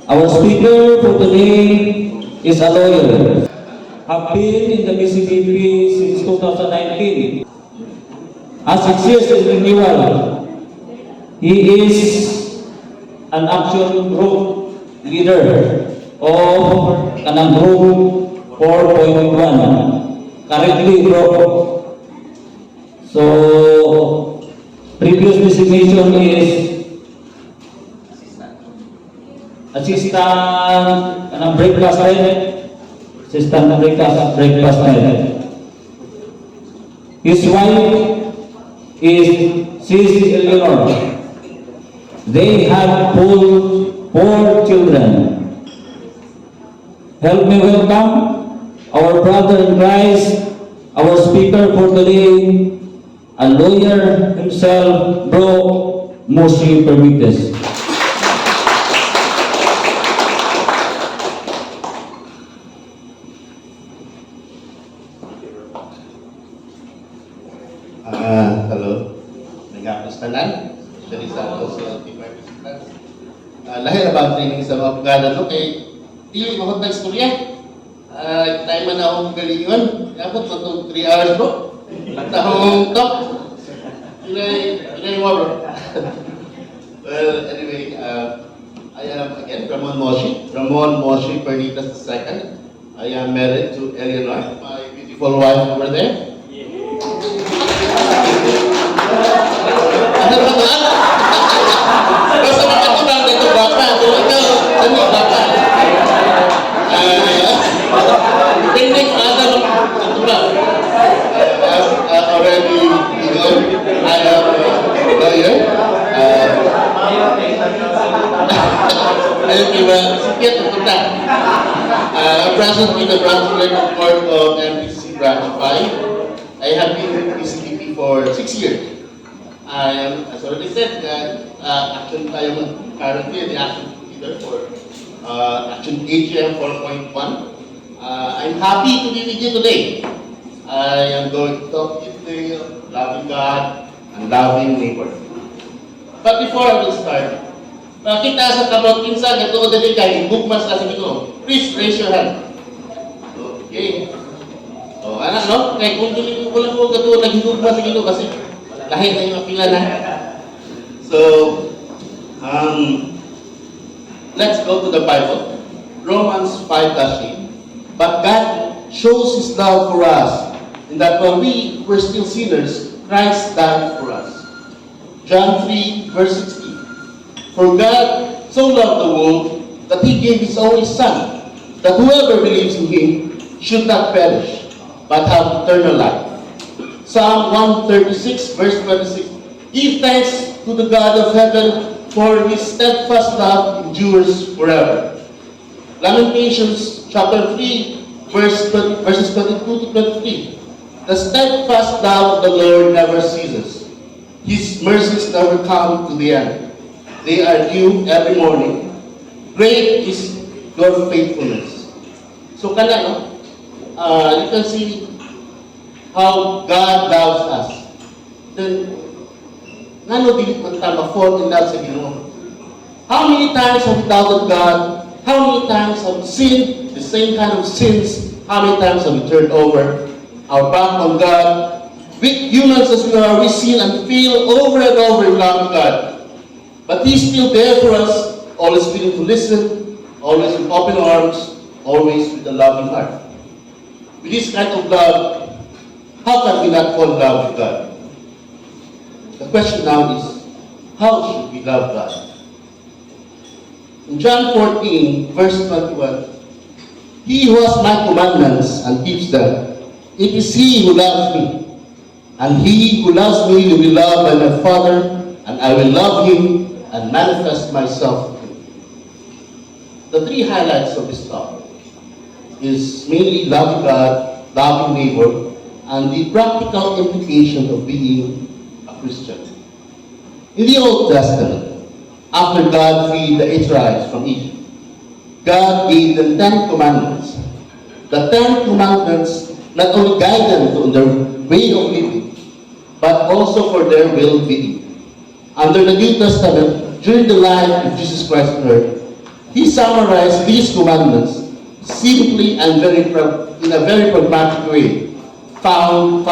Our speaker for today is a lawyer. Have been in the PCBP since 2019. As it says in renewal, he is an action group leader of Kanang Group 4.1. Currently broke. So, previous designation is assistant breakfast head. Assistant breakfast head. His wife is Sis Eleanor. They have four children. Help me welcome our brother in Christ, our speaker for today, a lawyer himself, Bro Moshi Permites. Hello. Nag-apastalan. Actually, sa also department. Lahir about training sa mga pagkada no kay dili mo na istorya. Tayo man na akong galingon. Yapot mo itong 3 hours bro. Nagtahong top. Inay mo bro. Well, anyway, I am again Ramon Moshi Pernitas II. I am married to Eleanor, my beautiful wife over there. Ano ba ito? Basta makatubang dito baka. Ikaw, ano baka? Pending ada katubang. As already you know, I am a lawyer. Ayun diba, sikit ang punta. Present with the branch legal court of MPC Branch 5. I have been with PCBP for 6 years. I am, as already said, action tayo currently the action leader for action AGM 4.1. I'm happy to be with you today. I am going to talk with you, loving God and loving neighbor. But before I will start, kita sa kabot kinsa gato dali kay bukmas sa Ginoo. Please raise your hand. Okay. Oh, anak no, kay kung dili ko lang ko gato naghigugma sa Ginoo kasi lahi na yung pila na. So, let's go to the Bible. Romans 5:8. But God shows His love for us, in that while we were still sinners, Christ died for us. John 3:16. For God so loved the world that He gave His only Son, that whoever believes in Him should not perish, but have eternal life. Psalm 136:26. Give thanks to the God of heaven, for His steadfast love endures forever. Lamentations chapter 3, verses 22 to 23. The steadfast love of the Lord never ceases. His mercies never come to the end. They are new every morning. Great is your faithfulness. So kana no? You can see how God loves us. Then, ngano dili man ta ma-fall in love sa Ginoo? How many times have we doubted God? How many times have we sinned the same kind of sins? How many times have we turned over our back on God? Weak humans as we are, we sin and fail over and over in loving God. But He's still there for us, always willing to listen, always with open arms, always with a loving heart. With this kind of love, how can we not fall in love with God? The question now is, how should we love God? In John 14, verse 21, He who has my commandments and keeps them, it is He who loves me. And He who loves me will be loved by my Father, and I will love Him and manifest myself to Him. The 3 highlights of this talk is mainly loving God, loving neighbor, and the practical implication of being a Christian. In the Old Testament, after God freed the Israelites from Egypt, God gave them 10 commandments. The 10 commandments not only guide them on their way of living, but also for their well-being. Under the New Testament, during the life of Jesus Christ on earth, he summarized these commandments simply and in a very pragmatic way, found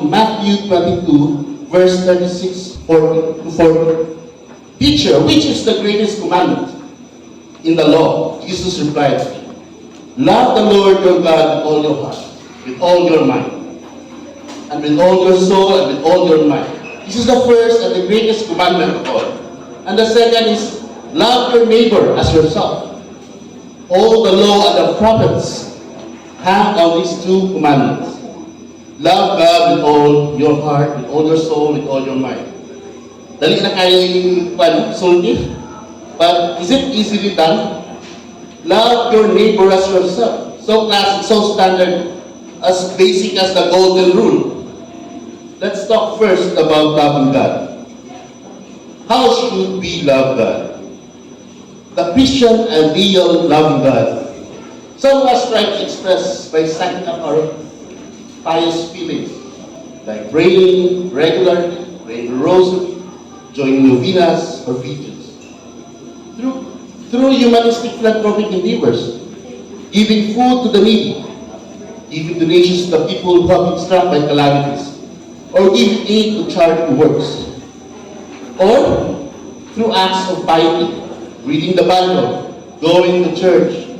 in Matthew 22, verse 36 40 to 40. Teacher, which is the greatest commandment in the law? Jesus replied, love the Lord your God with all your heart, with all your mind, and with all your soul, and with all your mind. This is the first and the greatest commandment of all. And the second is, love your neighbor as yourself. All the law and the prophets hang on these two commandments. Love God with all your heart, with all your soul, with all your mind. Dali na kayo sulti, but is it easily done? Love your neighbor as yourself. So classic, so standard, as basic as the golden rule. Let's talk first about loving God. How should we love God? The Christian ideal loving God. Some of us try to express by signing up our pious feelings, like praying regularly, praying the rosary, joining novenas or vigils. Through humanistic philanthropic endeavors, giving food to the needy, giving donations to the people who have been struck by calamities, or giving aid to charity works, or through acts of piety, reading the Bible, going to church,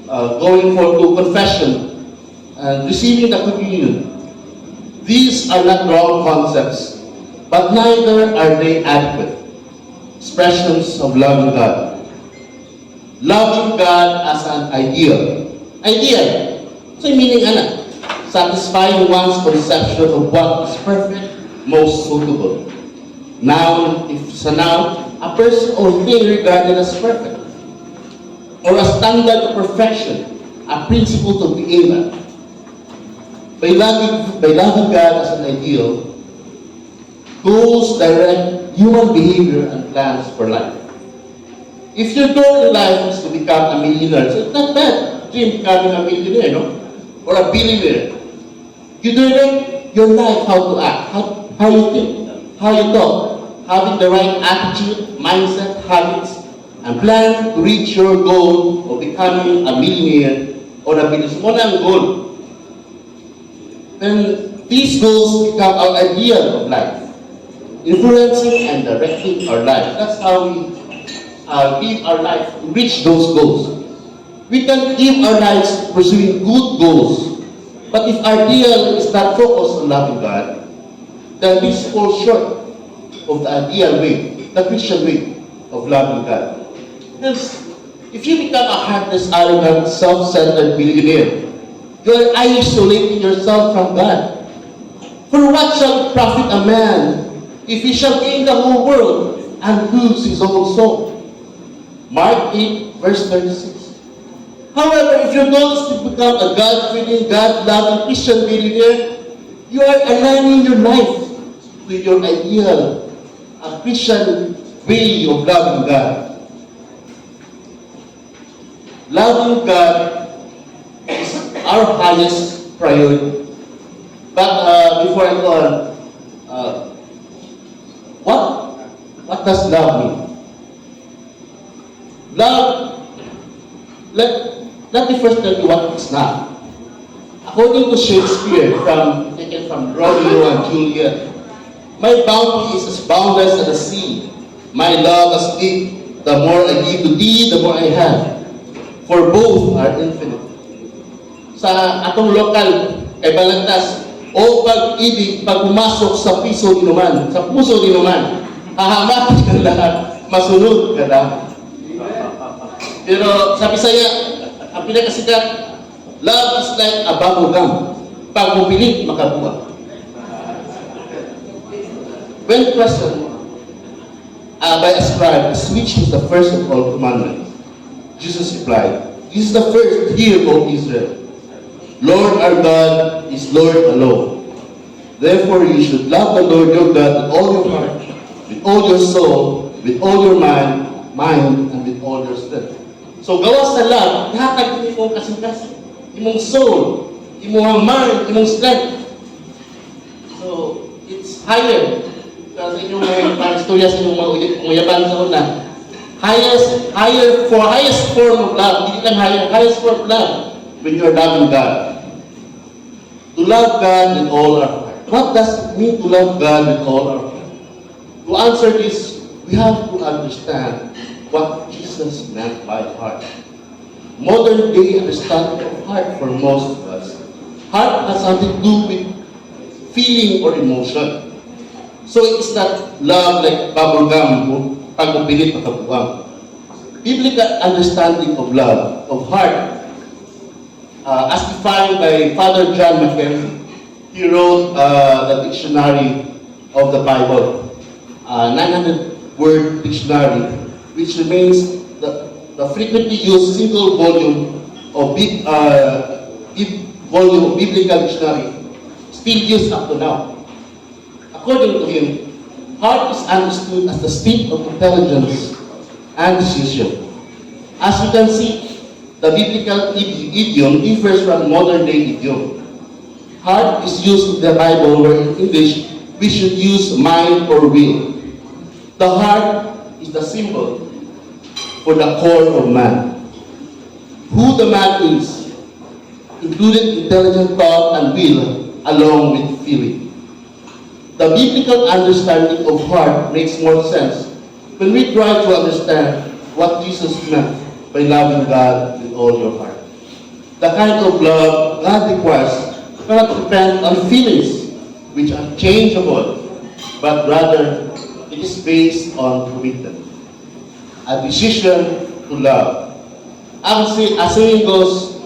going to confession, and receiving the communion. These are not wrong concepts, but neither are they adequate expressions of loving God. Loving God as an ideal. Ideal. So meaning ano? Satisfying one's conception of what is perfect, most suitable. Now, if sa noun, a person or thing regarded as perfect, or a standard of perfection, a principle to be aimed at. By loving God as an ideal, goals direct human behavior and plans for life. If your goal in life is to become a millionaire, so it's not bad, dream becoming a millionaire, no? Or a billionaire. You direct your life how to act, how you think, how you talk, having the right attitude, mindset, habits, and plan to reach your goal of becoming a millionaire or a billionaire. One ang goal. Then these goals become our ideal of life, influencing and directing our life. That's how we live our life to reach those goals. We can live our lives pursuing good goals, but if our ideal is not focused on loving God, then this falls short of the ideal way, the Christian way of loving God. Because if you become a heartless, arrogant, self-centered millionaire, you are isolating yourself from God. For what shall it profit a man if he shall gain the whole world and lose his own soul? Mark 8, verse 36. However, if your goal is to become a God-fearing, God-loving Christian millionaire, you are aligning your life with your ideal, a Christian way of loving God. Loving God is our highest priority. But before I go on, what does love mean? Love, let me first tell you what it's not. According to Shakespeare, taken from Romeo and Juliet, my bounty is as boundless as the sea. My love as deep. The more I give to thee, the more I have. For both are infinite. Sa atong lokal, kay Balantas, o pag-ibig, pag pumasok sa puso ni naman, hahamatin ang lahat, masunod ka na. Pero sa Bisaya, ang pinakasikat, love is like a bubble gum. Pag mupilit, makabuha. When questioned by a scribe, which is the first of all commandments, Jesus replied, this is the first, hear, O Israel. Lord our God is Lord alone. Therefore you should love the Lord your God with all your heart, with all your soul, with all your mind, and with all your strength. So gawas sa love, ihatag din imong kasing-kasing, imong soul, imong mind, imong strength. So it's higher. Kasi inyong mga istorya sa inyong mga uyaban sa una, highest form of love, hindi lang highest form of love when you are loving God. To love God with all our heart. What does it mean to love God with all our heart? To answer this, we have to understand what Jesus meant by heart. Modern day understanding of heart for most of us. Heart has something to do with feeling or emotion. So it's not love like bubblegum, pag upilit makabuwang. Biblical understanding of love, of heart, as defined by Father John Mackenzie. He wrote the dictionary of the Bible, 900-word dictionary, which remains the frequently used single volume of biblical dictionary, still used up to now. According to him, heart is understood as the state of intelligence and decision. As you can see, the biblical idiom differs from modern day idiom. Heart is used in the Bible, where in English we should use mind or will. The heart is the symbol for the core of man. Who the man is, included intelligent thought and will, along with feeling. The biblical understanding of heart makes more sense when we try to understand what Jesus meant by loving God with all your heart. The kind of love God requires cannot depend on feelings, which are changeable, but rather it is based on commitment. A decision to love. A saying goes,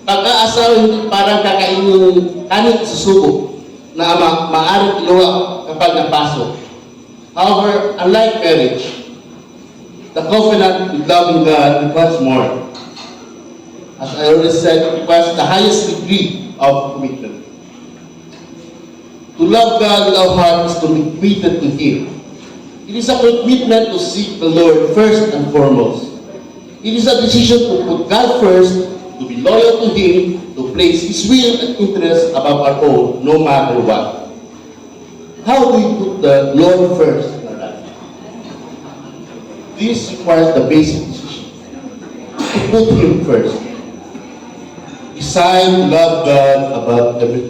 pag-aasawa hindi parang kakainin kanin susubo na maaaring iluwa kapag napasok. However, unlike marriage, the covenant with loving God requires more. As I already said, it requires the highest degree of commitment. To love God with our heart is to be committed to Him. It is a commitment to seek the Lord first and foremost. It is a decision to put God first, to be loyal to Him, to place His will and interest above our own, no matter what. How do we put the Lord first in our life? This requires the basic decision. To put Him first. Decide to love God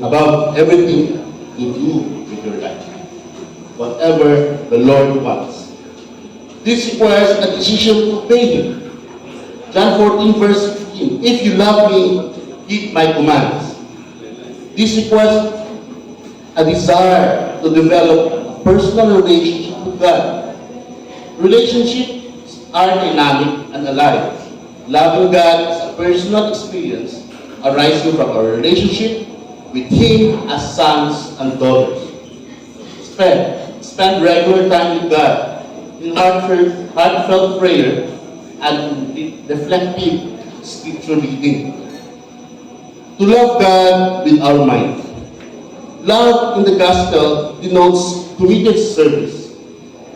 above everything you do with your life. Whatever the Lord wants. This requires a decision to obey Him. John 14 verse 15. If you love me, keep my commands. This requires a desire to develop a personal relationship with God. Relationships are dynamic and alive. Loving God is a personal experience arising from our relationship with Him as sons and daughters. Spend regular time with God in heartfelt prayer and reflective scripture reading. To love God with our mind. Love in the gospel denotes committed service.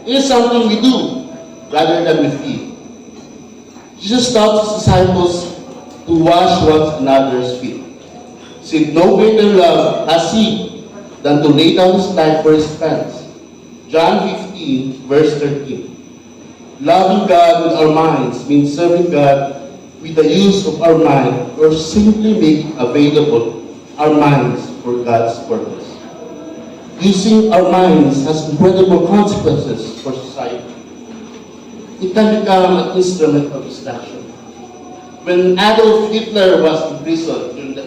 It is something we do rather than we feel. Jesus taught His disciples to wash one another's feet. Since no greater love has He than to lay down His life for His friends. John 15, verse 13. Loving God with our minds means serving God with the use of our mind or simply making available our minds for God's purpose. Using our minds has incredible consequences for society. It can become an instrument of destruction. When Adolf Hitler was imprisoned during the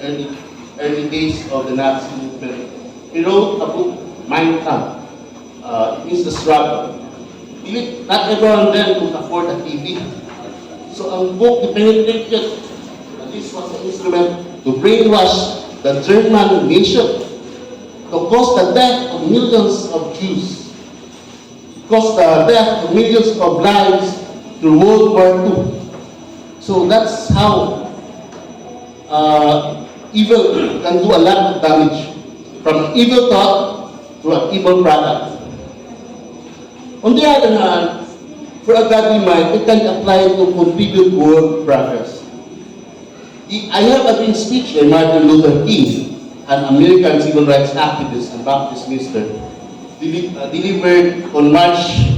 early days of the Nazi movement, he wrote a book, Mein Kampf. It means the struggle. Not everyone then could afford a TV. So ang book, penetrated, this was an instrument to brainwash the German nation, to cause the death of millions of Jews, cause the death of millions of lives through World War II. So that's how evil can do a lot of damage, from evil thought to an evil product. On the other hand, for a godly mind, it can apply to contribute toward progress. I have a great speech by Martin Luther King, an American civil rights activist and Baptist minister, delivered on March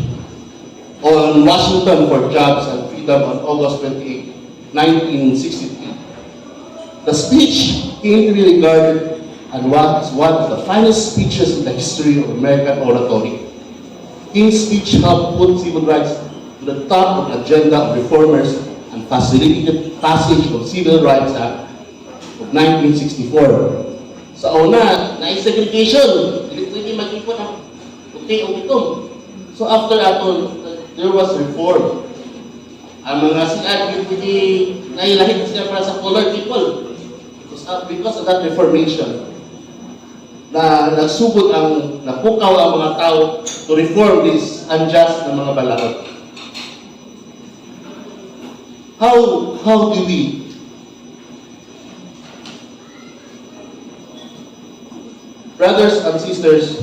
on Washington for Jobs and Freedom on August 28, 1963. The speech came to be regarded as one of the finest speeches in the history of American oratory. King's speech helped put civil rights to the top of the agenda of reformers and facilitated passage of Civil Rights Act of 1964. Sa una, na-segregation, hindi pwede mag-ipon ng puti o itom. So after ato, there was reform. Ang mga siya, hindi pwede nailahit sila para sa colored people. Because of that reformation, na nagsugod ang napukaw ang mga tao to reform this unjust na mga balakot. How do we brothers and sisters,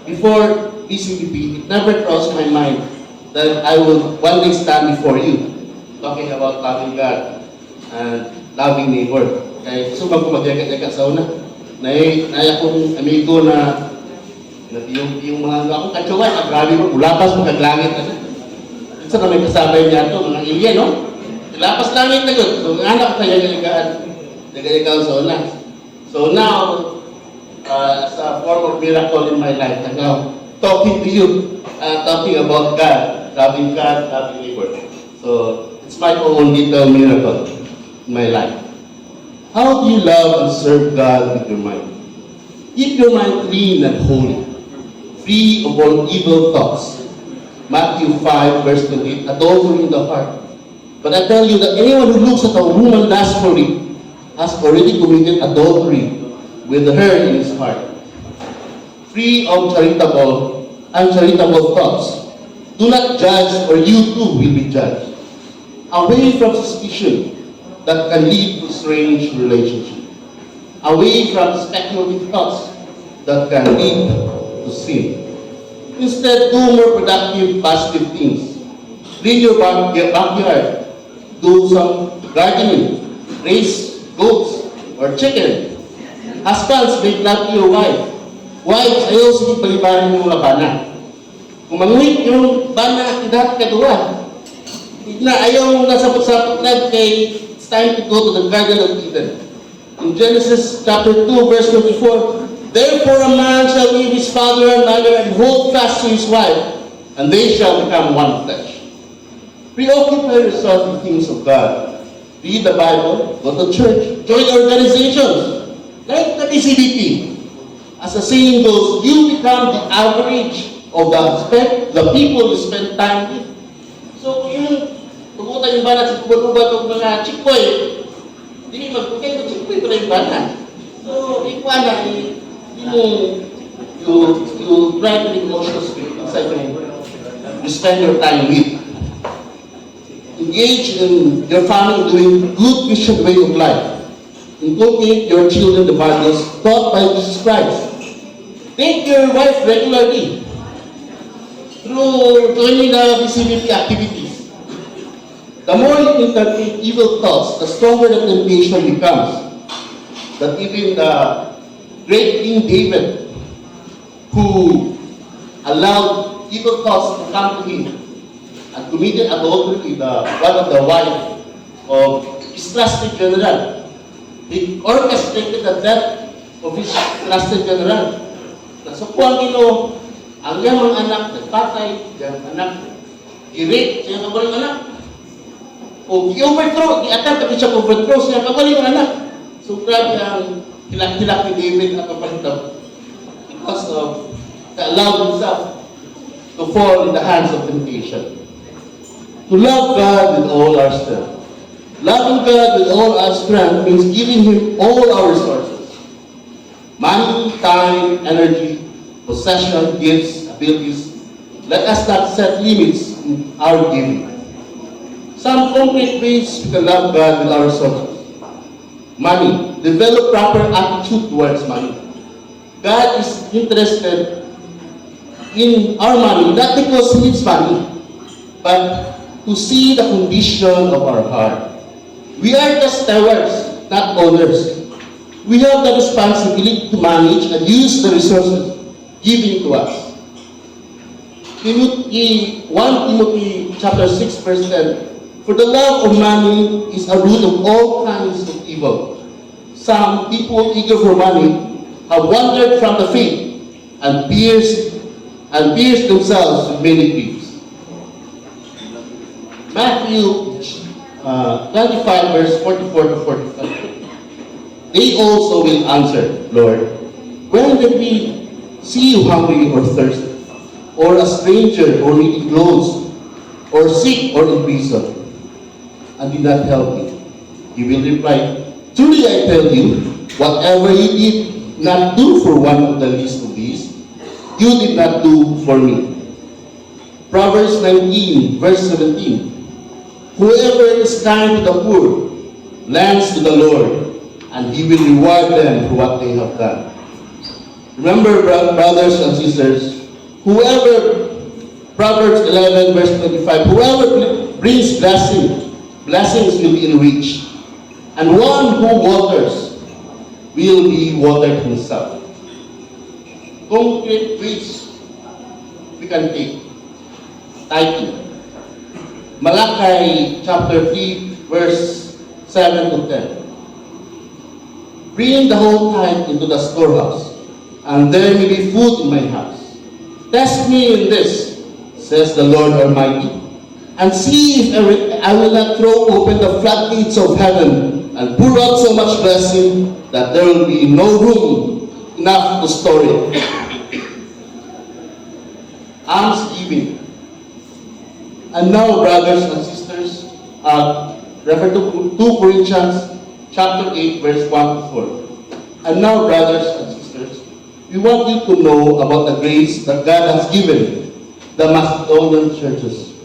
before BCBP, it never crossed my mind that I will one day stand before you talking about loving God and loving neighbor. Kaya gusto ko magyagat-yagat sa una. Naya akong amigo na yung mga akong katsuwan, grabe mo, ulapas mo kaglangit na. Isa na may kasabay niya ito, mga alien, no? Lapas langit na yun. So, ang anak ko kaya nagaligaan sa una. So now, as a form of miracle in my life, I'm now talking to you, talking about God, loving neighbor. So, it's my own little miracle in my life. How do you love and serve God with your mind? Keep your mind clean and holy, free of all evil thoughts. Matthew 5, verse 28, adultery in the heart. But I tell you that anyone who looks at a woman lustfully has already committed adultery with her in his heart. Free of uncharitable thoughts. Do not judge, or you too will be judged. Away from suspicion that can lead to strange relationship. Away from speculative thoughts that can lead to sin. Instead, do more productive, positive things. Clean your backyard. Do some gardening. Raise goats or chicken. Husbands, make love to your wife. Wives, ayaw sige palibaran yung mga bana. Kung manguhit yung bana, tidak kaduwa. Na ayaw nasapot-sapot lang kay it's time to go to the Garden of Eden. In Genesis chapter 2, verse 24, therefore a man shall leave his father and mother and hold fast to his wife, and they shall become one flesh. Preoccupy yourself with things of God. Read the Bible, go to church, join organizations, like the BCBP. As the saying goes, you become the average of the people you spend time with. So, yung tugutan yung bana sa kubat-kubat o mga chikoy, hindi magpukay ko chikoy para yung bana. So, ikuha na, you try to be emotional spirit inside you spend your time with. Engage in your family doing good Christian way of life. Inculcate your children the values taught by Jesus Christ. Take your wife regularly through joining the BCBP activities. The more you entertain evil thoughts, the stronger the temptation becomes. That even the great King David, who allowed evil thoughts to come to him, and committed adultery with one of the wife of his trusted general. He orchestrated the death of his trusted general. Nasukuan nilo ang iyang mga anak, nagpatay, iyang anak, i-rape siya kabaling anak. O i-overthrow, i-attempt siya overthrow siya kabaling anak. So grabe ang hilak-hilak ni David at kapalitan because of the allowed himself to fall in the hands of temptation. To love God with all our strength. Loving God with all our strength means giving Him all our resources. Money, time, energy, possession, gifts, abilities. Let us not set limits in our giving. Some concrete ways we can love God with our resources. Money. Develop proper attitude towards money. God is interested in our money, not because He needs money, but to see the condition of our heart. We are the stewards, not owners. We have the responsibility to manage and use the resources given to us. 1 Timothy chapter 6 verse 10, for the love of money is a root of all kinds of evil. Some people eager for money have wandered from the faith and pierced themselves with many griefs. Matthew 25 verse 44 to 45. They also will answer, Lord, when did we see you hungry or thirsty, or a stranger, or needing clothes, or sick, or in prison, and did not help you? He will reply, truly I tell you, whatever you did not do for one of the least of these, you did not do for me. Proverbs 19, verse 17. Whoever is kind to the poor lends to the Lord, and He will reward them for what they have done. Remember, brothers and sisters, Proverbs 11, verse 25, whoever brings blessings will be enriched, and one who waters will be watered himself. Concrete ways we can take. Tithing. Malachi chapter 3, verse 7 to 10. Bring the whole tithe into the storehouse, and there may be food in my house. Test me in this, says the Lord Almighty, and see if I will not throw open the floodgates of heaven and pour out so much blessing that there will be no room enough to store it. Almsgiving. And now, brothers and sisters, refer to 2 Corinthians chapter 8, verse 1 to 4. And now, brothers and sisters, we want you to know about the grace that God has given the Macedonian churches.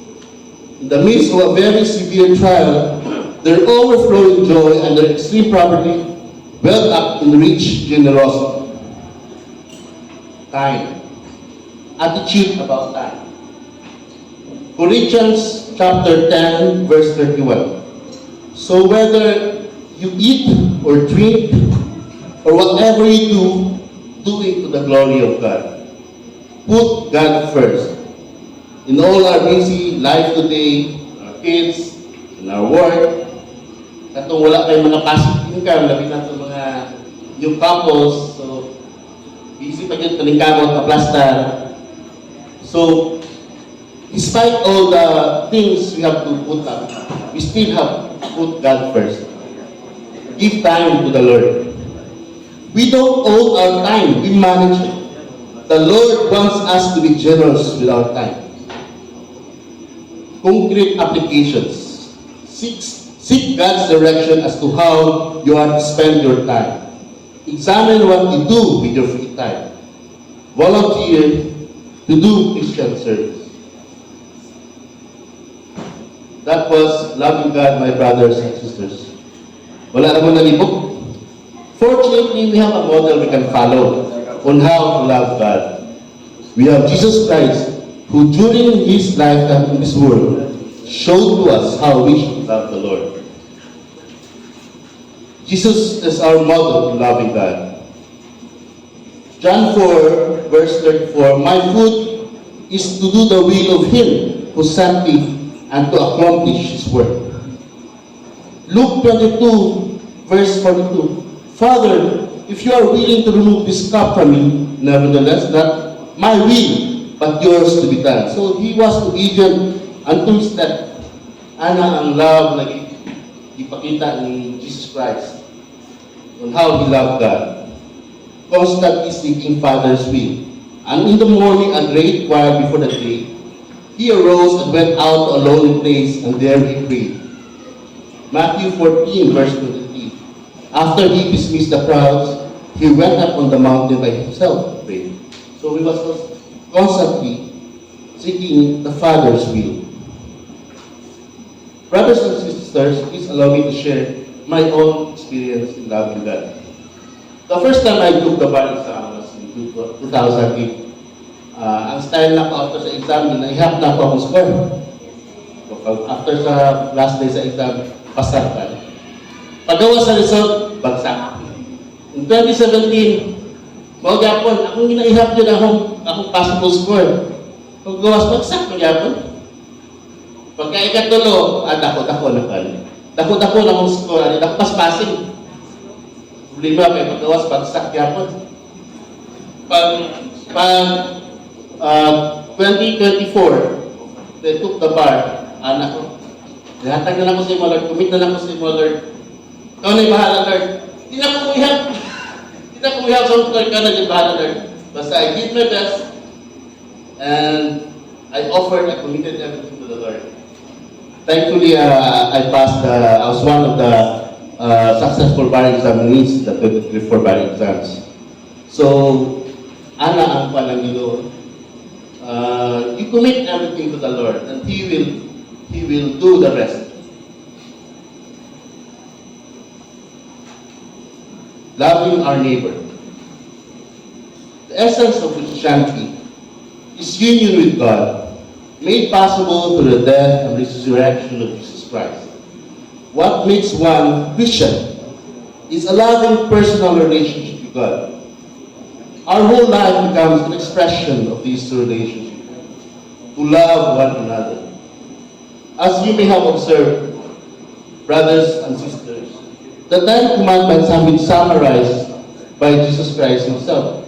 In the midst of a very severe trial, their overflowing joy and their extreme poverty welled up in rich generosity. Time. Attitude about time. Corinthians chapter 10, verse 31. So whether you eat or drink or whatever you do it to the glory of God. Put God first. In all our busy life today, our kids, in our work, katong wala kayong mga passive income, labi na itong mga new couples, so busy pa yun, paningkamot, kaplastar. So, despite all the things we have to put up, we still have to put God first. Give time to the Lord. We don't own our time, we manage it. The Lord wants us to be generous with our time. Concrete applications. Seek God's direction as to how you are to spend your time. Examine what you do with your free time. Volunteer to do Christian service. That was loving God, my brothers and sisters. Wala naman nalibok. Fortunately, we have a model we can follow on how to love God. We have Jesus Christ, who during His lifetime in this world, showed to us how we should love the Lord. Jesus is our model in loving God. John 4, verse 34, my food is to do the will of Him who sent me and to accomplish His work. Luke 22, verse 42, Father, if you are willing to remove this cup from me, nevertheless, not my will, but yours to be done. So He was obedient unto His death. Ana ang love na ipakita ni Jesus Christ on how He loved God. Constantly seeking Father's will. And in the morning, a great while before the day, He arose and went out to a lonely place, and there He prayed. Matthew 14, verse 23. After He dismissed the crowds, He went up on the mountain by Himself to pray. So He was constantly seeking the Father's will. Brothers and sisters, please allow me to share my own experience in loving God. The first time I took the bar exam was in 2008. Ang style na ko after sa exam, naihap na ako akong score. After sa last day sa exam, pasar ka. Pagawa sa result, bagsak. In 2017, mga gapon, akong ginaihap yun akong possible score. Kung gawas bagsak, magyapon. Pagka ikatulo, dako-dako na ka. Dako-dako na mong score, dako paspasin. Problema kay paggawas bagsak yapon. Pag 2024, they took the bar, anak ko. Lahatag na lang ko sa imo, Lord. Commit na lang ko sa imo, Lord. Ikaw na yung bahala, Lord. Hindi na ko kumihap. Hindi na kumihap sa Lord. Ikaw na yung bahala, Lord. Basta I did my best and I offered, I committed everything to the Lord. Thankfully, I passed, I was one of the successful bar examinees, the 2024 bar exams. So, ana ang panangilo. You commit everything to the Lord and He will do the rest. Loving our neighbor. The essence of Christianity is union with God, made possible through the death and resurrection of Jesus Christ. What makes one Christian is a loving personal relationship with God. Our whole life becomes an expression of this relationship, to love one another. As you may have observed, brothers and sisters, the 10 commandments have been summarized by Jesus Christ Himself.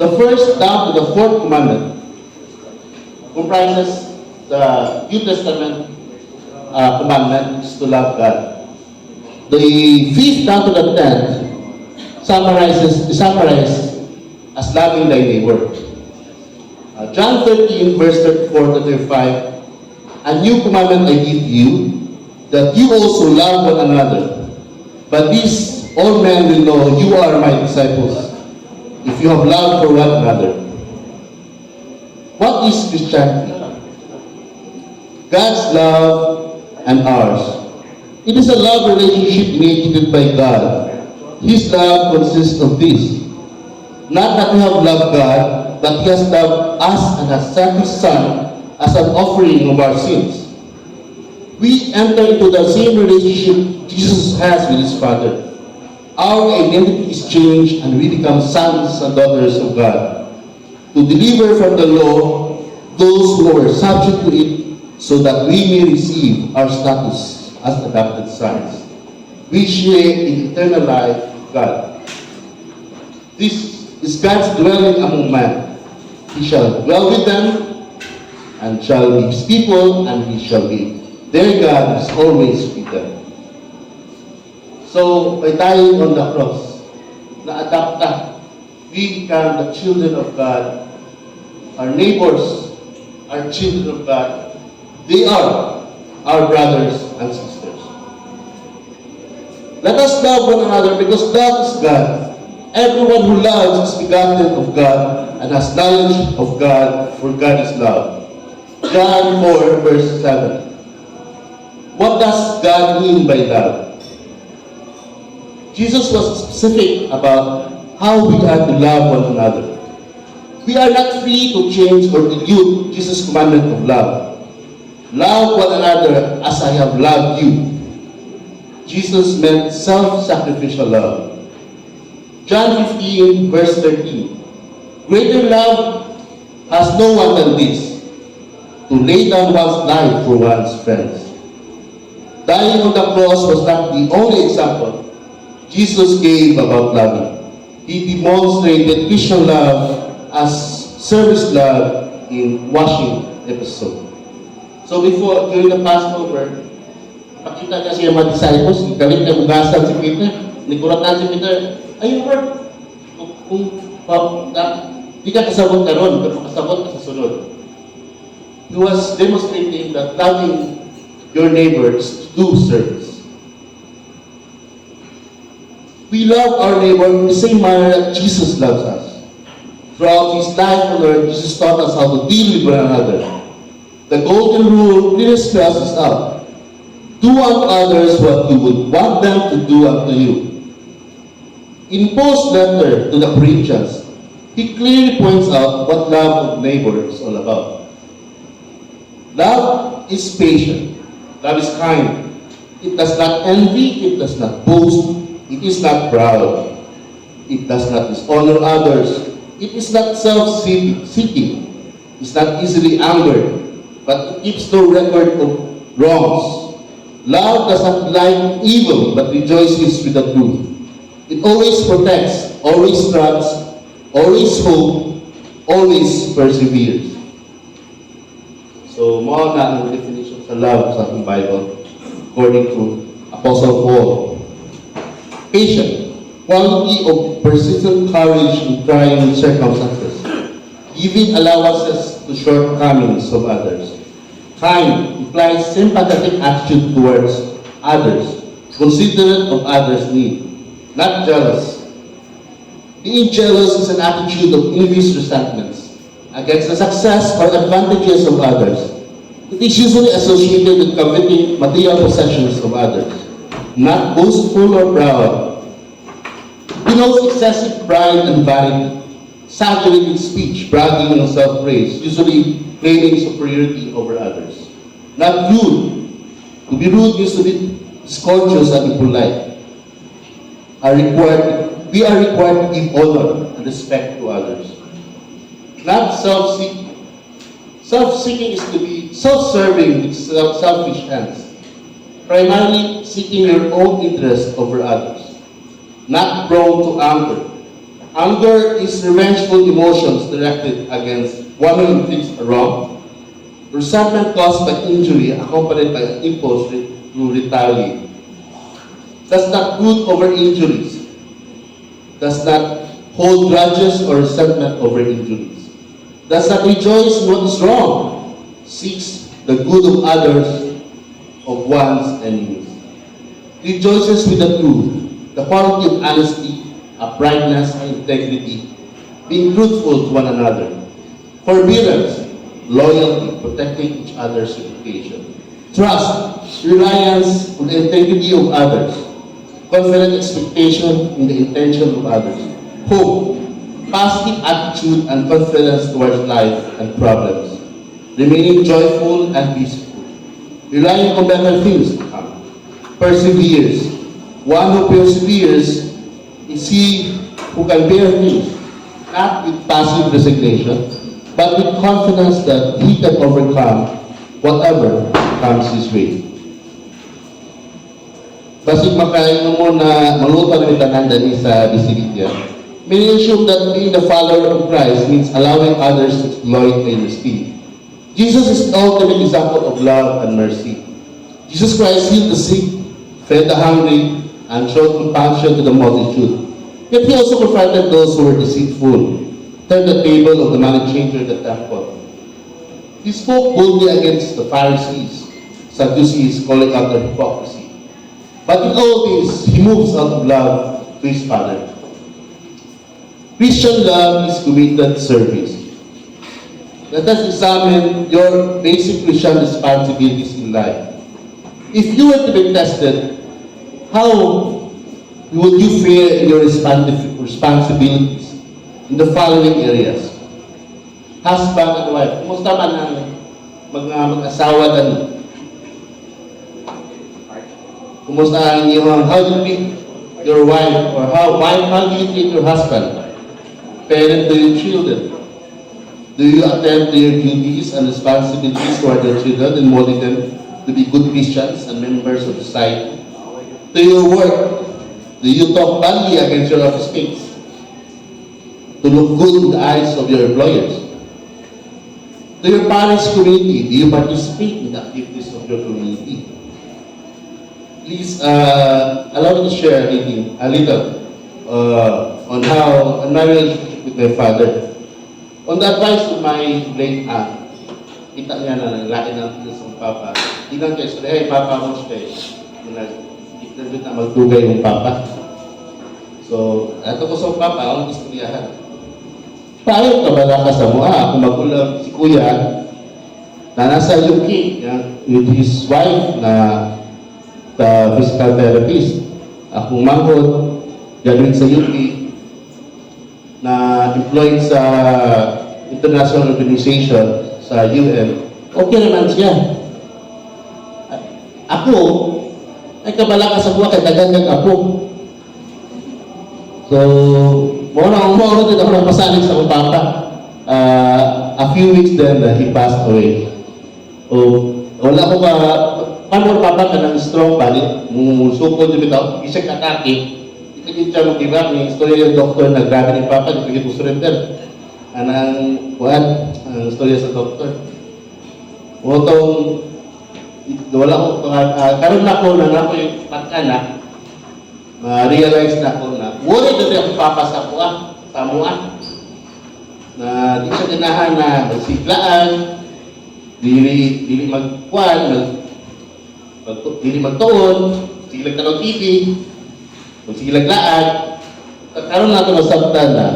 The first down to the 4th commandment comprises the New Testament commandment is to love God. The 5th down to the 10th is summarized as loving thy neighbor. John 13, verse 34 to 35, a new commandment I give you, that you also love one another. But this all men will know you are my disciples, if you have love for one another. What is Christianity? God's love and ours. It is a love relationship mediated by God. His love consists of this. Not that we have loved God, but He has loved us and has sent His Son as an offering of our sins. We enter into the same relationship Jesus has with His Father. Our identity is changed and we become sons and daughters of God, to deliver from the law those who are subject to it, so that we may receive our status as adopted sons. We share in eternal life with God. This is God's dwelling among men. He shall dwell with them, and shall be His people, and He shall be their God, is always with them. So, by dying on the cross, na-adapt na, we become the children of God. Our neighbors are children of God. They are our brothers and sisters. Let us love one another because love is God. Everyone who loves is begotten of God and has knowledge of God, for God is love. John 4, verse 7. What does God mean by love? Jesus was specific about how we are to love one another. We are not free to change or dilute Jesus' commandment of love. Love one another as I have loved you. Jesus meant self-sacrificial love. John 15, verse 13. Greater love has no one than this, to lay down one's life for one's friends. Dying on the cross was not the only example Jesus gave about loving. He demonstrated Christian love as service love in washing episode. So during the Passover, pakita niya siya mga disciples, galit na bugasan si Peter, naguratan si Peter, ayun Lord, kung di ka kasabot ka ron, pero kasabot ka sa sunod. He was demonstrating that loving your neighbor is to do service. We love our neighbor in the same manner that Jesus loves us. Throughout His life on earth, Jesus taught us how to deal with one another. The golden rule clearly spells this out. Do unto others what you would want them to do unto you. In Paul's letter to the Corinthians, he clearly points out what love of neighbor is all about. Love is patient. Love is kind. It does not envy. It does not boast. It is not proud. It does not dishonor others. It is not self-seeking. is not easily angered, but it keeps no record of wrongs. Love does not like evil, but rejoices with the truth. It always protects, always trusts, always hopes, always perseveres. So, mo na ang definition sa love sa ating Bible, according to Apostle Paul. Patient, quality of persistent courage in trying circumstances, giving allowances to shortcomings of others. Kind implies sympathetic attitude towards others, considerate of others' need, not jealous. Being jealous is an attitude of envious resentments against the success or advantages of others. It is usually associated with coveting material possessions of others, not boastful or proud. Denotes excessive pride and vanity, exaggerated speech, bragging and self-praise, usually claiming superiority over others. Not rude. To be rude means to be discourteous and impolite. We are required to give honor and respect to others. Not self-seeking. Self-seeking is to be self-serving with selfish ends, primarily seeking your own interest over others. Not prone to anger. Anger is revengeful emotions directed against one who inflicts a wrong. Resentment caused by injury accompanied by an impulse to retaliate. Does not brood over injuries. Does not hold grudges or resentment over injuries. Does not rejoice in what is wrong. Seeks the good of others, of one's enemies. Rejoices with the truth, the quality of honesty, uprightness, and integrity, being truthful to one another. Forbearance, loyalty, protecting each other's reputation. Trust, reliance on the integrity of others. Confident expectation in the intention of others. Hope, positive attitude and confidence towards life and problems. Remaining joyful and peaceful. Relying on better things to come. Perseveres. One who perseveres is he who can bear things, not with passive resignation, but with confidence that he can overcome whatever comes his way. Basig makain mo na maluto na itanan dali sa Bisilia. Many assume that being the follower of Christ means allowing others to exploit and esteem. Jesus is the ultimate example of love and mercy. Jesus Christ healed the sick, fed the hungry, and showed compassion to the multitude. Yet he also confronted those who were deceitful, turned the table of the money changer at the temple. He spoke boldly against the Pharisees, Sadducees, calling out their hypocrisy. But in all this, he moves out of love to his Father. Christian love is committed service. Let us examine your basic Christian responsibilities in life. If you were to be tested, how would you fare in your responsibilities in the following areas? Husband and wife. Kumusta man ang mag-asawa dan? Kumusta ang inyong, how do you treat your wife, or how do you treat your husband? Parent to your children. Do you attend to your duties and responsibilities toward your children and molding them to be good Christians and members of society? To your work, do you talk badly against your office mates? To look good in the eyes of your employers? To your parents' community, do you participate in the activities of your community? Please allow me to share a little on my relationship with my father. On the advice of my late aunt, kita niya na naglain ng sa papa. Tingnan kayo sa hey, papa mo siya. Nag-interview na magtugay yung papa. So, ato ko sa papa, akong istoryahan. Paano ka ba nakasamuha? Kung magulang si kuya, na nasa UK, with his wife na physical therapist. Akong manghod, galing sa UK, na employed sa international organization sa UN, okay naman siya. Ako, ay kabala ka sa buwa kay dagang ako. So, muna din ako nagpasalig sa akong papa. a few weeks then, he passed away. Wala ko ka, paano papa ka ng strong body, musukod yung bitaw, isang atake, ikagin siya mag-ibak, may istorya yung doktor na grabe ni papa, di pagin mo surrender. Anang, ang istorya sa doktor. Utong, wala ko, karoon na ko na ako yung pagkanak, realize na ko na, worried na ako papa sa kuha, sa mua, na di siya ganahan na magsiglaan, dili magkuhan, dili magtuon, silag ka ng TV, magsigilaglaan, karoon natin masabtan na,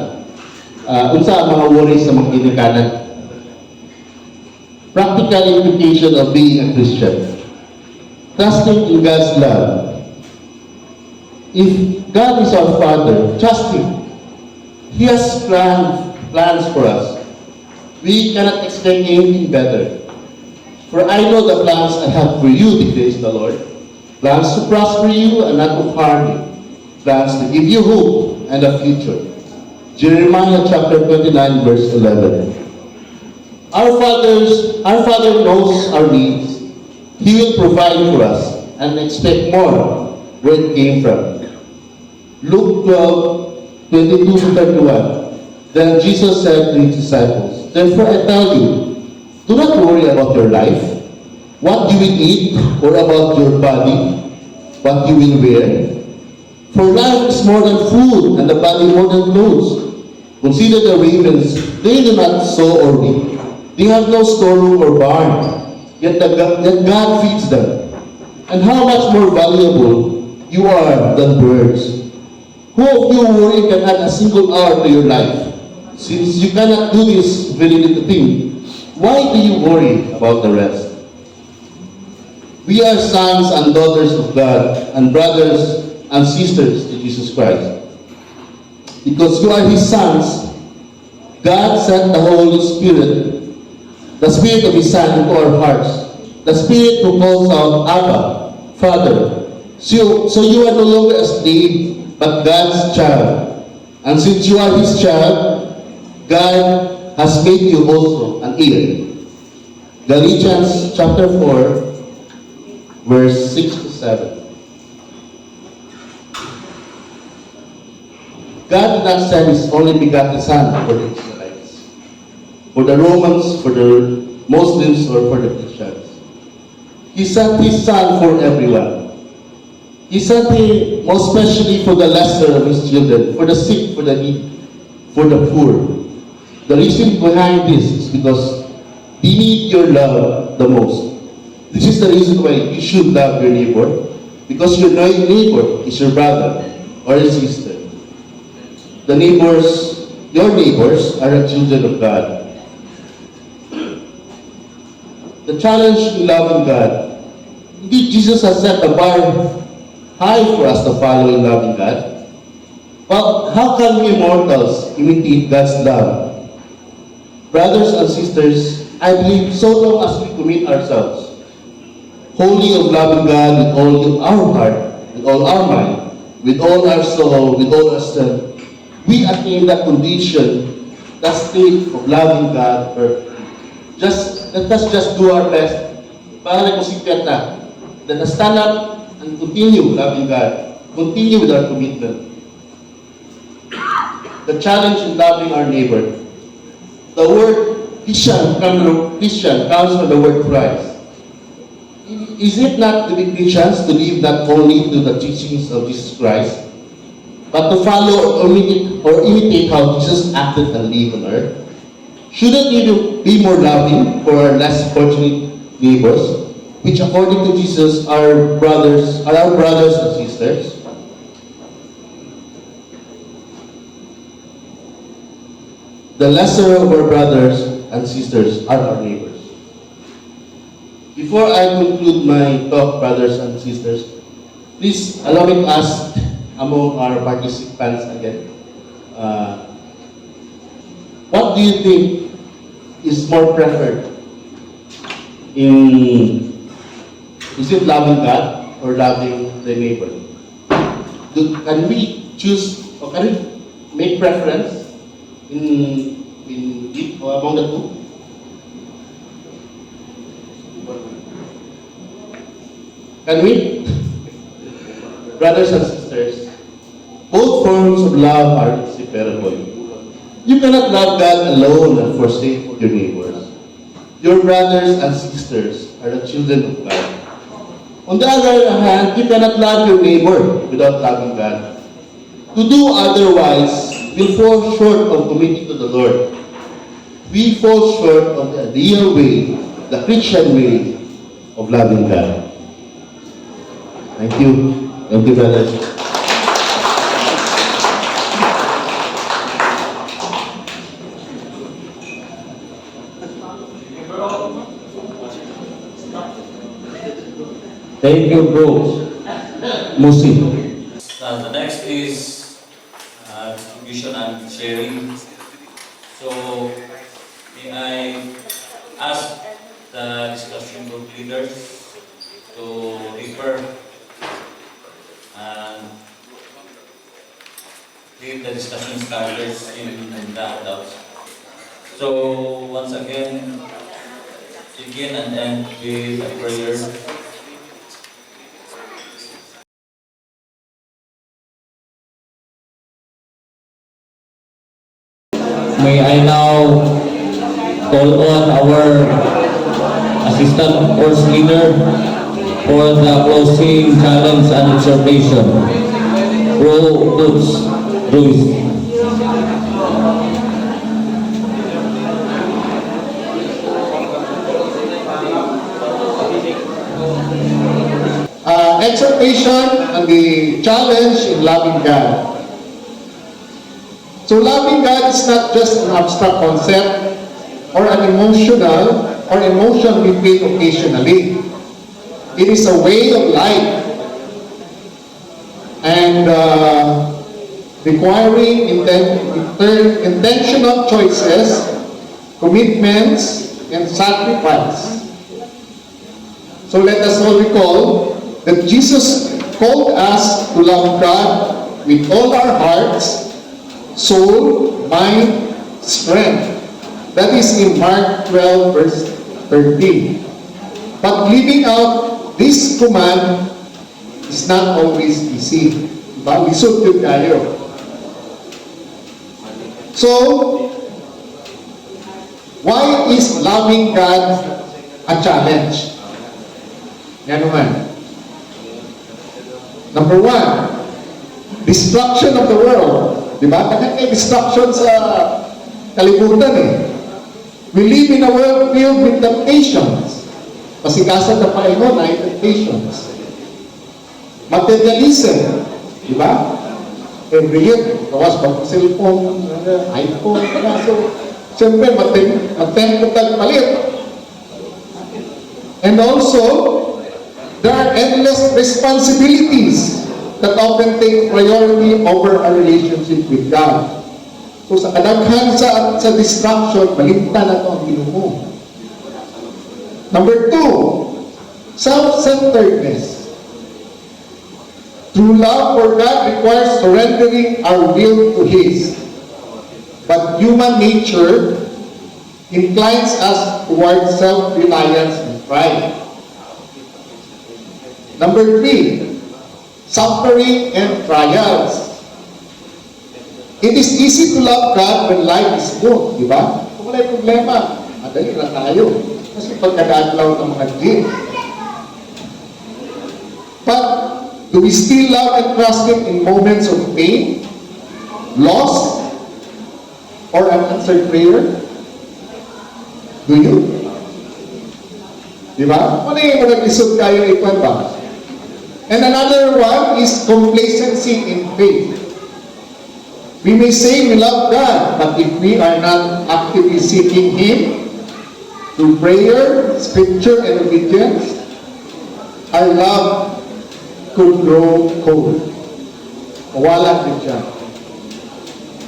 unsa ang mga worries sa mga ginikanan. Practical implication of being a Christian. Trusting in God's love. If God is our Father, trust Him. He has plans for us. We cannot expect anything better. For I know the plans I have for you, declares the Lord. Plans to prosper you and not to harm you. Plans to give you hope and a future. Jeremiah chapter 29, verse 11. Our Father knows our needs. He will provide for us and expect more where it came from. Luke 12, 22 to 31. Then Jesus said to his disciples, therefore I tell you, do not worry about your life, what you will eat, or about your body, what you will wear. For life is more than food, and the body more than clothes. Consider the ravens, they do not sow or reap. They have no storeroom or barn, yet God feeds them. And how much more valuable you are than birds. Who of you worry can add a single hour to your life? Since you cannot do this very little thing, why do you worry about the rest? We are sons and daughters of God, and brothers and sisters to Jesus Christ. Because you are His sons, God sent the Holy Spirit, the Spirit of His Son, into our hearts. The Spirit who calls out, Abba, Father. So you are no longer a slave, but God's child. And since you are His child, God has made you also an heir. Galatians chapter 4, verse 6 to 7. God did not send His only begotten Son for the Israelites, for the Romans, for the Muslims, or for the Christians. He sent His Son for everyone. He sent Him most especially for the lesser of His children, for the sick, for the needy, for the poor. The reason behind this is because they need your love the most. This is the reason why you should love your neighbor, because your neighbor is your brother or your sister. Your neighbors are the children of God. The challenge in loving God. Indeed, Jesus has set the bar high for us to follow in loving God. But how can we mortals imitate God's love? Brothers and sisters, I believe so long as we commit ourselves wholly of loving God with all our heart, with all our mind, with all our soul, with all our strength, we attain that condition, that state of loving God perfectly. Let us just do our best. Para ko si Petra, let us stand up and continue loving God. Continue with our commitment. The challenge in loving our neighbor. The word Christian comes from the word Christ. Is it not to be Christians to live not only to the teachings of Jesus Christ, but to follow or imitate how Jesus acted and lived on earth? Shouldn't we be more loving for our less fortunate neighbors, which according to Jesus are our brothers and sisters? The lesser of our brothers and sisters are our neighbors. Before I conclude my talk, brothers and sisters, please allow me to ask among our participants again, what do you think is more preferred? Is it loving God or loving the neighbor? Can we choose or can we make preference in among the two? Can we? Brothers and sisters, both forms of love are inseparable. You cannot love God alone and forsake your neighbors. Your brothers and sisters are the children of God. On the other hand, you cannot love your neighbor without loving God. To do otherwise will fall short of committing to the Lord. We fall short of the ideal way, the Christian way of loving God. Thank you. Thank you, brothers. Thank you, bro. Musi. The next is distribution and sharing. So, may I ask the discussion group leaders to refer and lead the discussion starters in the handouts. So, once again, begin and end with a prayer. May I now call on our assistant course leader for the closing challenge and observation. Bro Dutz Ruiz. Exhortation and the challenge in loving God. So loving God is not just an abstract concept or an emotional or emotion we feel occasionally. It is a way of life and requiring intentional choices, commitments, and sacrifice. So let us all recall that Jesus called us to love God with all our hearts, soul, mind, strength. That is in Mark 12 verse 13. But living out this command is not always easy. Diba? Lisod yun tayo. So, why is loving God a challenge? Yan naman. Number one, destruction of the world. Diba? May destruction sa kalibutan eh. We live in a world filled with temptations. Pasikasan ng Panginoon ay temptations. Materialism. Diba? Every year, kawas pag cellphone, iPhone, so, siyempre, matempo tag palit. And also, there are endless responsibilities that often take priority over our relationship with God. So sa kadaghan sa distraction, malimtan na ito ang Ginoo. Number two, self-centeredness. True love for God requires surrendering our will to His. But human nature inclines us towards self-reliance and pride. Number three, suffering and trials. It is easy to love God when life is good, di ba? Kung wala yung problema, madali na tayo. Kasi pagkadadlaw ng mga din. But, do we still love and trust Him in moments of pain, loss, or unanswered prayer? Do you? Di ba? Ano yung nag-isod kayo ikwan ba? And another one is complacency in faith. We may say we love God, but if we are not actively seeking Him through prayer, scripture, and obedience, our love could grow cold. Wala din siya.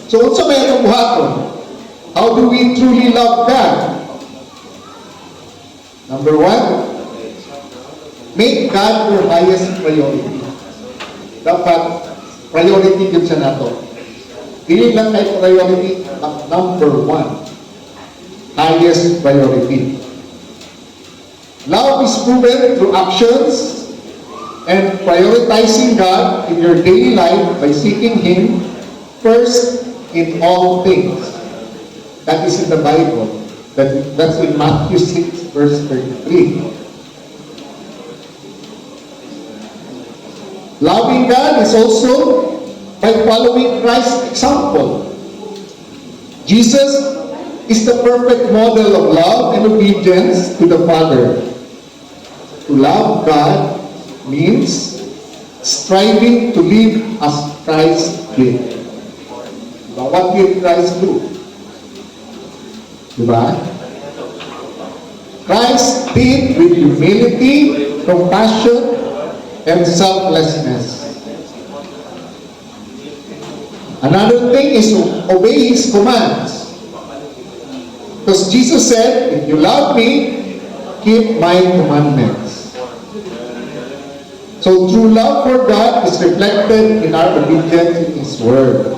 So, unsa may itong buhaton? How do we truly love God? Number one, make God your highest priority. Dapat priority yun siya nato. Hindi lang tayo priority, but number one, highest priority. Love is proven through actions, and prioritizing God in your daily life by seeking Him first in all things. That is in the Bible. That's in Matthew 6, verse 33. Loving God is also by following Christ's example. Jesus is the perfect model of love and obedience to the Father. To love God means striving to live as Christ did. But what did Christ do? Diba? Christ did with humility, compassion, and selflessness. Another thing is to obey His commands. Because Jesus said, if you love me, keep my commandments. So true love for God is reflected in our obedience in His Word.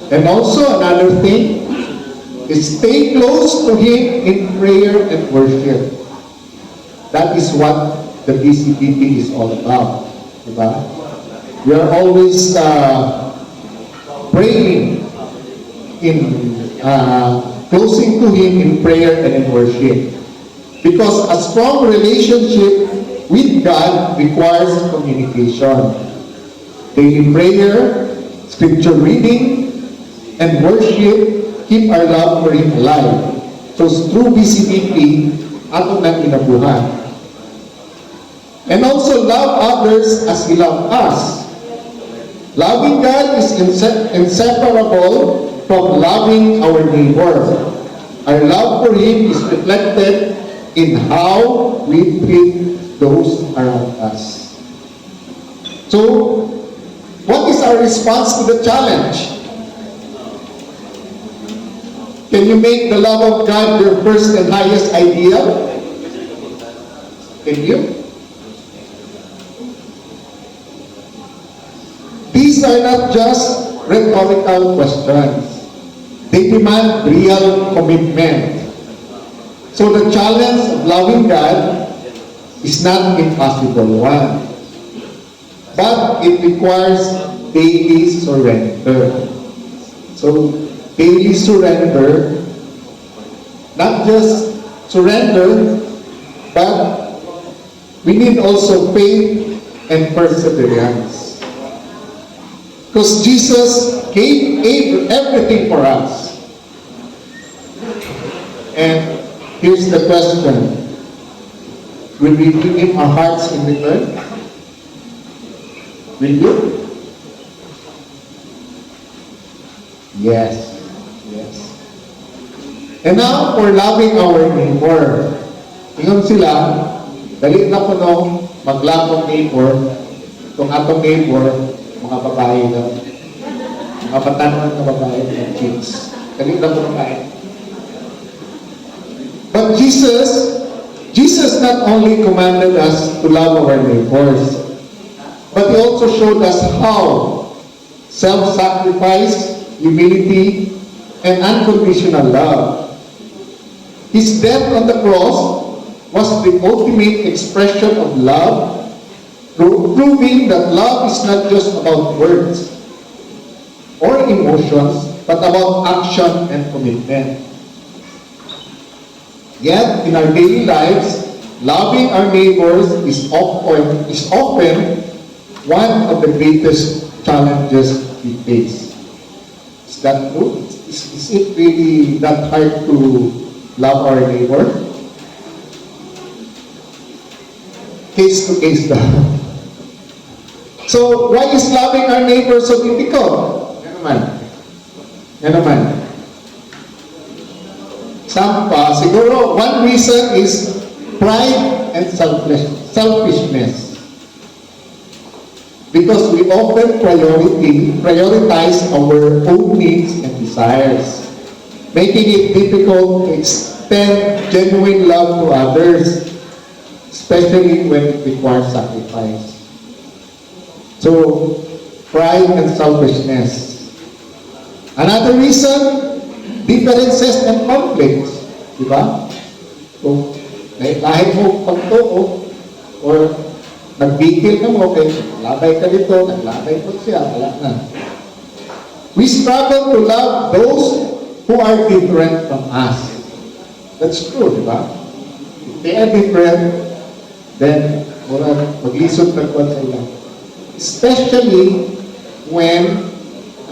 And also another thing is stay close to Him in prayer and worship. That is what the BCPP is all about. Diba? We are always praying in closing to Him in prayer and in worship. Because a strong relationship with God requires communication. Daily prayer, scripture reading, and worship keep our love for Him alive. So through BCPP, ato nang inabuhan. And also love others as He loved us. Loving God is inseparable from loving our neighbor. Our love for Him is reflected in how we treat those around us. So, what is our response to the challenge? Can you make the love of God your first and highest ideal? Can you? These are not just rhetorical questions. They demand real commitment. So the challenge of loving God is not an impossible one, but it requires daily surrender. So daily surrender, not just surrender, but we need also faith and perseverance. Because Jesus gave everything for us. And here's the question. Will we give Him our hearts in return? Will you? Yes. Yes. And now, for loving our neighbor. Ingon sila, dali na ko no, maglakong neighbor, itong atong neighbor, mga babae na, mga patanon na babae, mga kids. Dali na ko babae. But Jesus not only commanded us to love our neighbors, but He also showed us how self-sacrifice, humility, and unconditional love. His death on the cross was the ultimate expression of love, proving that love is not just about words or emotions, but about action and commitment. Yet, in our daily lives, loving our neighbors is often one of the greatest challenges we face. Is that true? Is it really that hard to love our neighbor? Case to case daw. So, why is loving our neighbor so difficult? Yan naman. Siguro, one reason is pride and selfishness. Because we often prioritize our own needs and desires, making it difficult to extend genuine love to others, especially when it requires sacrifice. So, pride and selfishness. Another reason, differences and conflicts. Diba? Kung lahit mo pagtuo or Nagbigil ka mo, okay, labay ka dito, naglabay po siya, wala na. We struggle to love those who are different from us. That's true, di ba? If they are different, then maglisod na kuwan sa ilang. Especially when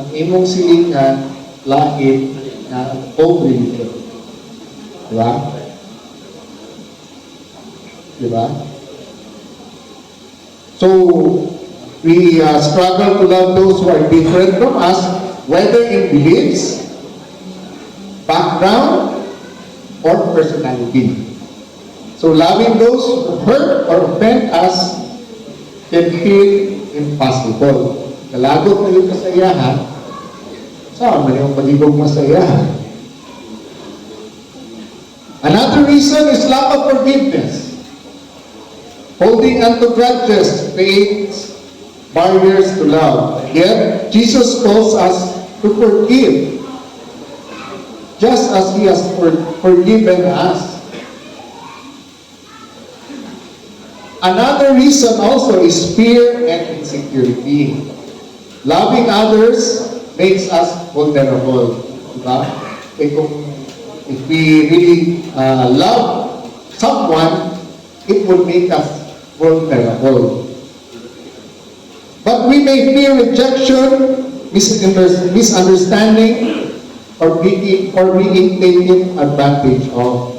ang imong silingan lahi na overrated. Di ba? Di ba? So, we struggle to love those who are different from us, whether in beliefs, background, or personality. So, loving those who hurt or offend us can feel impossible. Kalagot na yung kasayahan, saan man yung pagigong masayahan? Another reason is lack of forgiveness. Holding onto grudges creates barriers to love. Yet, Jesus calls us to forgive, just as He has forgiven us. Another reason also is fear and insecurity. Loving others makes us vulnerable. Diba? If we really love someone, it would make us vulnerable. But we may fear rejection, misunderstanding, or being taken advantage of.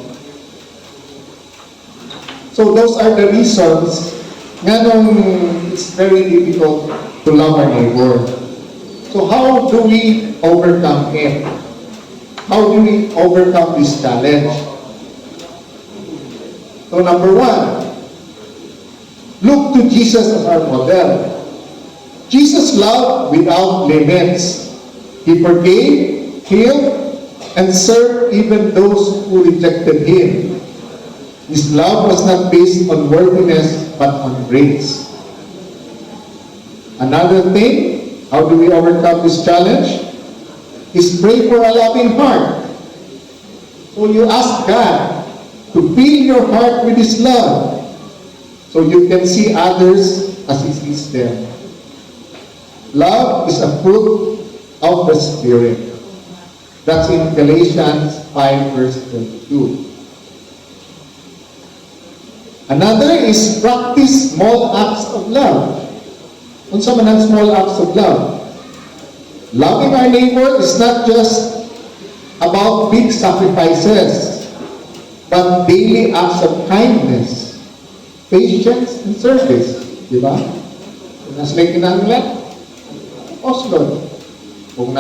So those are the reasons nga nung it's very difficult to love our neighbor. So how do we overcome it? How do we overcome this challenge? So number one, look to Jesus as our model. Jesus loved without limits. He forgave, healed, and served even those who rejected Him. His love was not based on worthiness, but on grace. Another thing, how do we overcome this challenge? Is pray for a loving heart. So you ask God to fill your heart with His love, so you can see others as He sees them. Love is a fruit of the Spirit. That's in Galatians 5 verse 22. Another is practice small acts of love. Unsa man ang small acts of love? Loving our neighbor is not just about big sacrifices, but daily acts of kindness, patience, and service. Di ba? Kung nasa may kinanglan, Oslo. Kung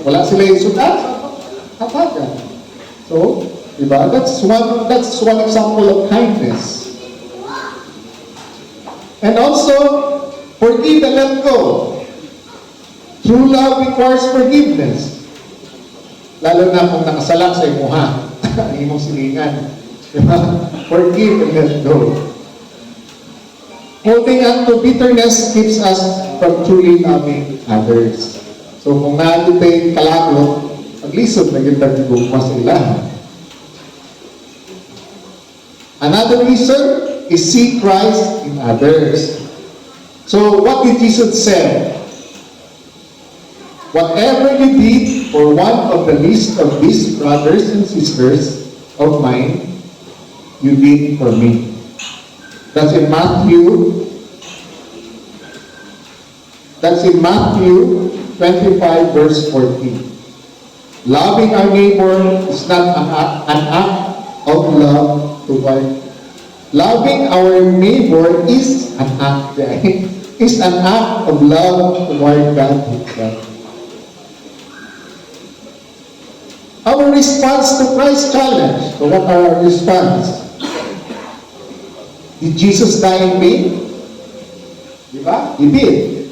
wala sila yung sudat, hatagan. So, di ba? That's one example of kindness. And also, forgive and let go. True love requires forgiveness. Lalo na kung nakasalak sa imuha, ang imong silingan. Diba? Forgive and let go. Holding on to bitterness keeps us from truly loving others. So kung natin tayo kalagot, paglisod na kita gugma sa ilahan. Another reason is see Christ in others. So what did Jesus say? Whatever you did for one of the least of these brothers and sisters of mine, you did for me. That's in Matthew 25 verse 14. Loving our neighbor is not an act of love toward. Loving our neighbor is an act of love toward God Himself. Our response to Christ's challenge. So what are our response? Did Jesus die in vain? Diba? He did.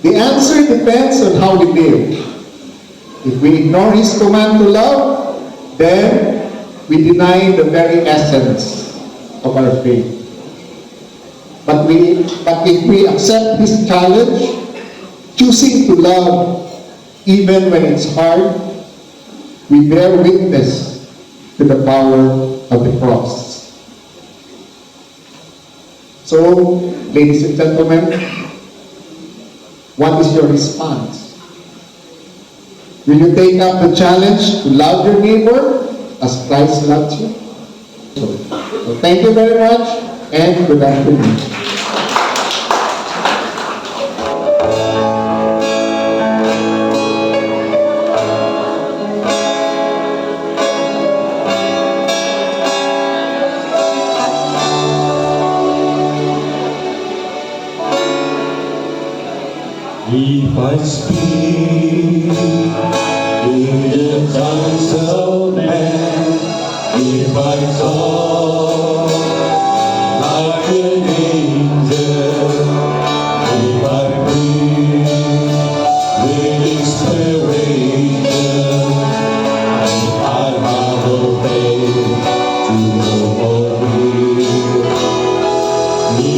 The answer depends on how we live. If we ignore His command to love, then we deny the very essence of our faith. But if we accept His challenge, choosing to love even when it's hard, we bear witness to the power of the cross. So So, ladies and gentlemen, what is your response? Will you take up the challenge to love your neighbor as Christ loved you? So thank you very much and good afternoon. If I speak in the tongues of men, if I talk like an angel, if I breathe with inspiration, if I have no faith to know me,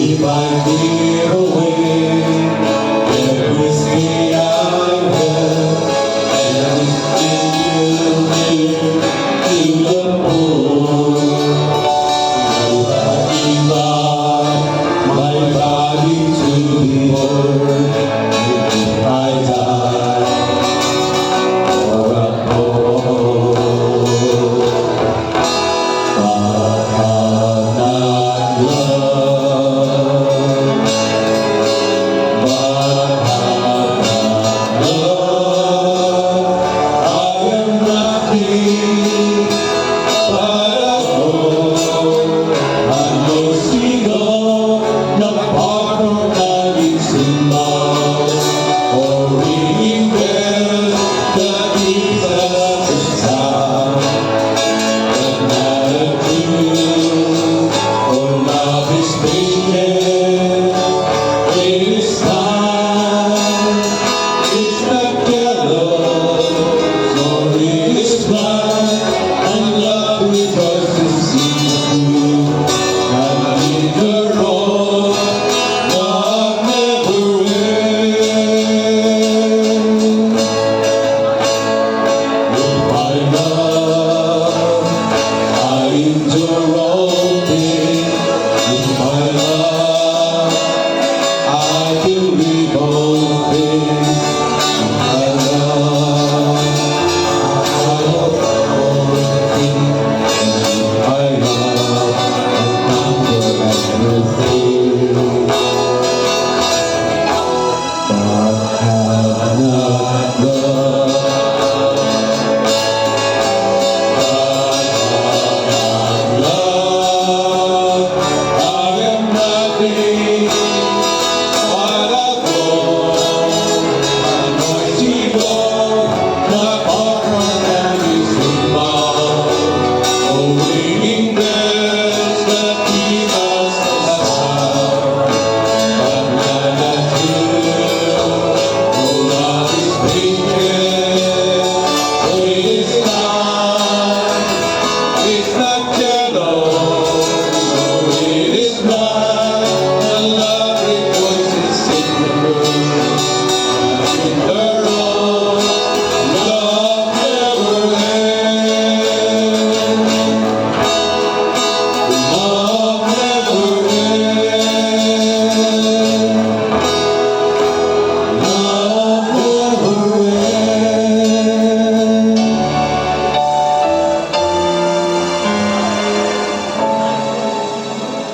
if I clear away every sin I have, and still to the poor, if I give my body to the Lord, if I die for a cause, but have not love.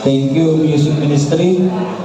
Thank you, Music Ministry.